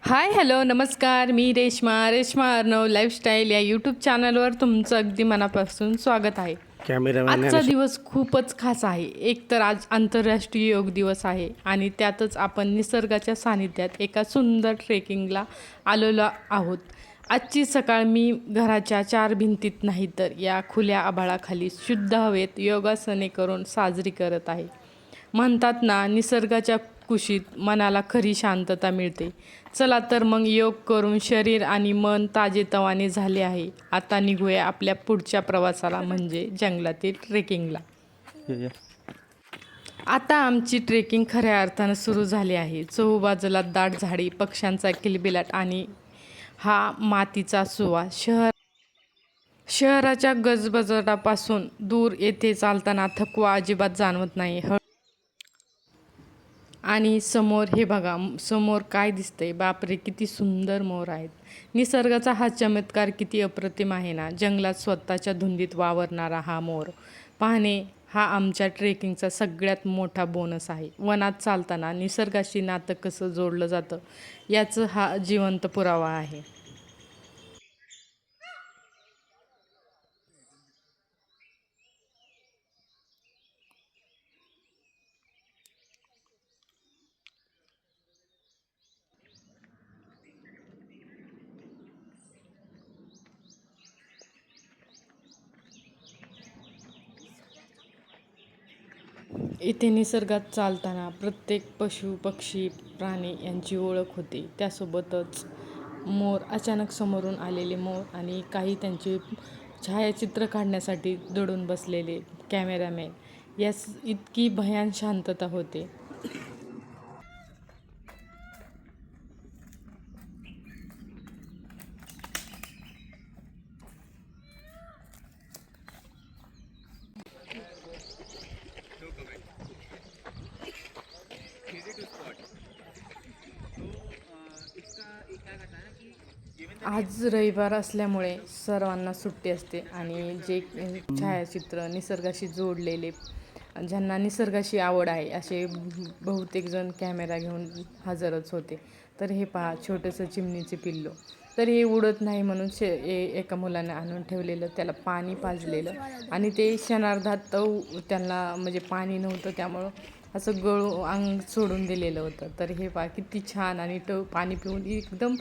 Hi hello नमस्कार. मी Reshma Arnav lifestyle या YouTube चॅनलवर तुमचं अगदी मनापासून स्वागत आहे. कॅमेरामॅन आजचा आणि दिवस खूपच खास आहे. एक तर आज आंतरराष्ट्रीय योग दिवस आहे आणि त्यातच आपण निसर्गाच्या सानिध्यात एका सुंदर ट्रेकिंगला आलेलो आहोत. आजची सकाळ मी घराच्या चार भिंतीत नाही तर या खुल्या आभाळाखाली शुद्ध हवेत योगासने करून साजरी करत आहे. म्हणतात ना, निसर्गाच्या कुशीत मनाला खरी शांतता मिळते. चला तर मग योग करून शरीर आणि मन ताजेतवाने झाले आहे. आता निघूया आपल्या पुढच्या प्रवासाला म्हणजे जंगलातील ट्रेकिंगला. आता आमची ट्रेकिंग खऱ्या अर्थानं सुरू झाली आहे. चहूबाजूला दाट झाडी, पक्ष्यांचा किलबिलाट आणि हा मातीचा सुवास. शहराच्या गजबजाटापासून दूर येथे चालताना थकवा अजिबात जाणवत नाही. आणि समोर हे बघा, समोर काय दिसतंय, बापरे किती सुंदर मोर आहेत. निसर्गाचा हा चमत्कार किती अप्रतिम आहे ना. जंगलात स्वतःच्या धुंदीत वावरणारा हा मोर पाहणे हा आमच्या ट्रेकिंगचा सगळ्यात मोठा बोनस आहे. वनात चालताना निसर्गाशी नातं कसं जोडलं जातं याचं हा जिवंत पुरावा आहे. इथे निसर्गात चालताना प्रत्येक पशु पक्षी प्राणी यांची ओळख होते. त्यासोबतच मोर, अचानक समोरून आलेले मोर आणि काही त्यांचे छायाचित्र काढण्यासाठी दडून बसलेले कॅमेरामॅन, यास इतकी भयान शांतता होते. आज रविवार असल्यामुळे सर्वांना सुट्टी असते आणि जे छायाचित्र निसर्गाशी जोडलेले, ज्यांना निसर्गाशी आवड आहे असे बहुतेक जण कॅमेरा घेऊन हजरच होते. तर हे पहा, छोटंसं चिमणीचे पिल्लू. तर हे उडत नाही म्हणून एका मुलाने आणून ठेवलेलं, त्याला पाणी पाजलेलं आणि ते क्षणार्धात त्यांना म्हणजे पाणी नव्हतं त्यामुळं असं अंग सोडून दिलेलं होतं. तर हे पहा किती छान, आणि पाणी पिऊन एकदम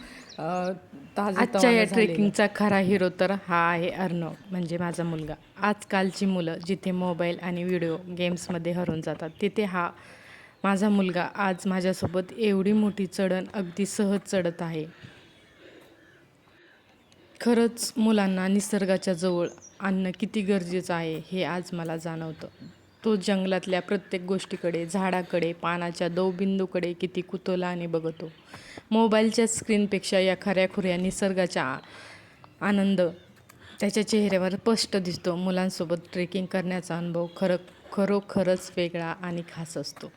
आजच्या या ट्रेकिंगचा खरा हिरो तर हा आहे अर्णव, म्हणजे माझा मुलगा. आजकालची मुलं जिथे मोबाईल आणि व्हिडिओ गेम्समध्ये हरवून जातात, तिथे हा माझा मुलगा आज माझ्यासोबत एवढी मोठी चढण अगदी सहज चढत आहे. खरंच मुलांना निसर्गाच्या जवळ आणणं किती गरजेचं आहे हे आज मला जाणवतं. तो जंगलातल्या प्रत्येक गोष्टीकडे, झाडाकडे, पानाच्या दवबिंदूकडे किती कुतूहलाने बघतो. मोबाईलच्या स्क्रीनपेक्षा या खऱ्याखुऱ्या निसर्गाचा आनंद त्याच्या चेहऱ्यावर स्पष्ट दिसतो. मुलांसोबत ट्रेकिंग करण्याचा अनुभव खरोखरच वेगळा आणि खास असतो.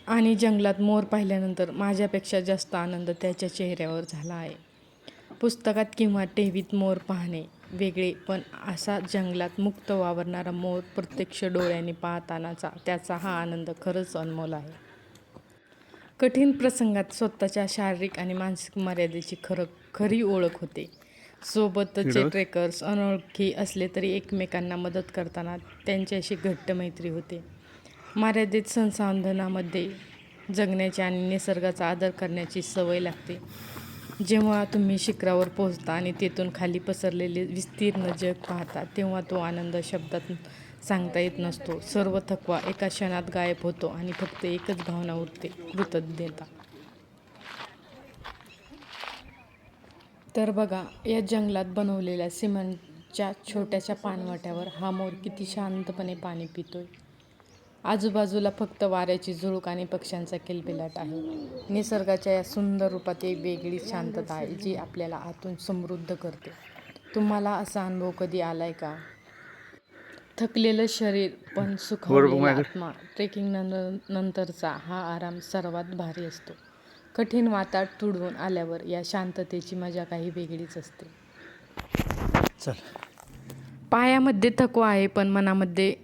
आणि जंगलात मोर पाहिल्यानंतर माझ्यापेक्षा जास्त आनंद त्याच्या चेहऱ्यावर झाला आहे. पुस्तकात किंवा टीव्हीत मोर पाहणे वेगळे, पण असा जंगलात मुक्त वावरणारा मोर प्रत्यक्ष डोळ्यांनी पाहतानाचा त्याचा हा आनंद खरंच अनमोल आहे. कठीण प्रसंगात स्वतःच्या शारीरिक आणि मानसिक मर्यादेची खरी ओळख होते. सोबतचे ट्रेकर्स अनोळखी असले तरी एकमेकांना मदत करताना त्यांच्याशी घट्ट मैत्री होते. मर्यादित संसाधनामध्ये जगण्याची आणि निसर्गाचा आदर करण्याची सवय लागते. जेव्हा तुम्ही शिखरावर पोहोचता आणि तेथून खाली पसरलेले विस्तीर्ण जग पाहता, तेव्हा तो आनंद शब्दात सांगता येत नसतो. सर्व थकवा एका क्षणात गायब होतो आणि फक्त एकच भावना उरते, कृतज्ञता. तर बघा, या जंगलात बनवलेल्या सिमेंटच्या छोट्याशा पाणवठ्यावर हा मोर किती शांतपणे पाणी पितोय. आजूबाजूला फक्त वाऱ्याची झुळूक आणि पक्ष्यांचा किलबिलाट आहे. निसर्गाच्या या सुंदर रूपात एक वेगळीच शांतता आहे जी आपल्याला आतून समृद्ध करते. तुम्हाला असा अनुभव कधी आलाय का? थकलेलं शरीर पण सुखावलेला आत्मा. ट्रेकिंग नंतरचा हा आराम सर्वात भारी असतो. कठीण वाटात तुडवून आल्यावर या शांततेची मजा काही वेगळीच असते. पायामध्ये थकवा आहे, पण मनामध्ये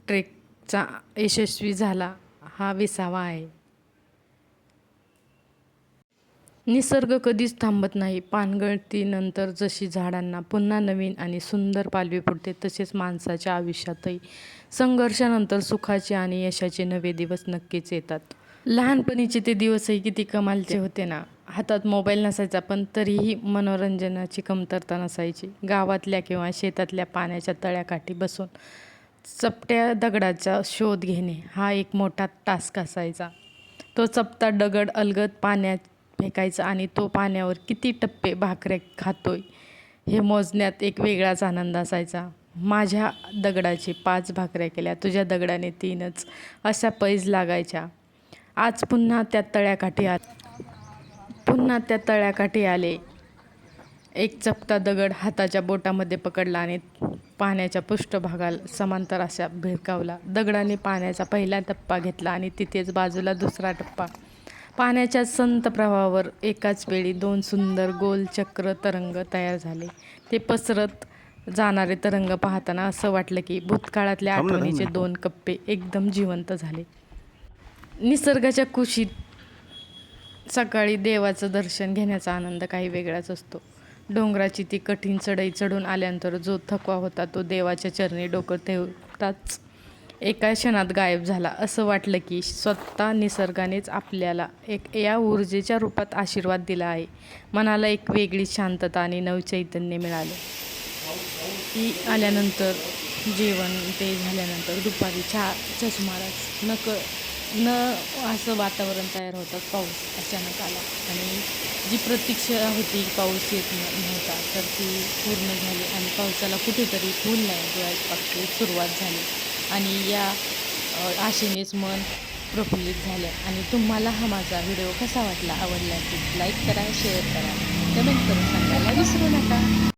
ट्रेकचा यशस्वी झाला हा विसावा आहे. निसर्ग कधीच थांबत नाही. पानगळतीनंतर जशी झाडांना पुन्हा नवीन आणि सुंदर पालवी फुटते, तसेच माणसाच्या आयुष्यातही संघर्षानंतर सुखाचे आणि यशाचे नवे दिवस नक्कीच येतात. लहानपणीचे ते दिवसही किती कमालचे होते ना. हातात मोबाईल नसायचा, पण तरीही मनोरंजनाची कमतरता नसायची. गावातल्या किंवा शेतातल्या पाण्याच्या तळ्याकाठी बसून चपट्या दगडाचा शोध घेणे हा एक मोठा टास्क असायचा. तो चपटा दगड अलगद पाण्यात फेकायचा आणि तो पाण्यावर किती टप्पे भाकऱ्या खातोय हे मोजण्यात एक वेगळाच आनंद असायचा. माझ्या दगडाची 5 भाकऱ्या केल्या, तुझ्या दगडाने 3च, अशा पैज लागायच्या. आज पुन्हा त्या तळ्याकाठी आले. एक चपटा दगड हाताच्या बोटामध्ये पकडला आणि पाण्याच्या पृष्ठभागाला समांतर असा भिरकावला. दगडाने पाण्याचा पहिला टप्पा घेतला आणि तिथेच बाजूला दुसरा टप्पा. पाण्याच्या संत प्रवाहावर एकाच वेळी 2 सुंदर गोल चक्र तरंग तयार झाले. ते पसरत जाणारे तरंग पाहताना असं वाटलं की भूतकाळातल्या आठवणीचे 2 कप्पे एकदम जिवंत झाले. निसर्गाच्या कुशीत सकाळी देवाचं दर्शन घेण्याचा आनंद काही वेगळाच असतो. डोंगराची ती कठीण चढाई चढून आल्यानंतर जो थकवा होता तो देवाच्या चरणी डोकं ठेवताच एका क्षणात गायब झाला. असं वाटलं की स्वतः निसर्गानेच आपल्याला या ऊर्जेच्या रूपात आशीर्वाद दिला आहे. मनाला एक वेगळी शांतता आणि नवचैतन्य मिळालं. आल्यानंतर जेवण ते झाल्यानंतर दुपारी 4च्या सुमारास असं वातावरण तयार होतं. पाऊस अचानक आला आणि जी प्रतीक्षा होती पाऊस येत नव्हता तर ती पूर्ण झाली आणि पावसाला कुठेतरी फूल नाही डोळ्यात सुरुवात झाली आणि या आशेनेच मन प्रफुल्लित झालं. आणि तुम्हाला हा माझा व्हिडिओ कसा वाटला, आवडला की लाईक करा, शेअर करा, कमेंट करून सांगायला विसरू नका.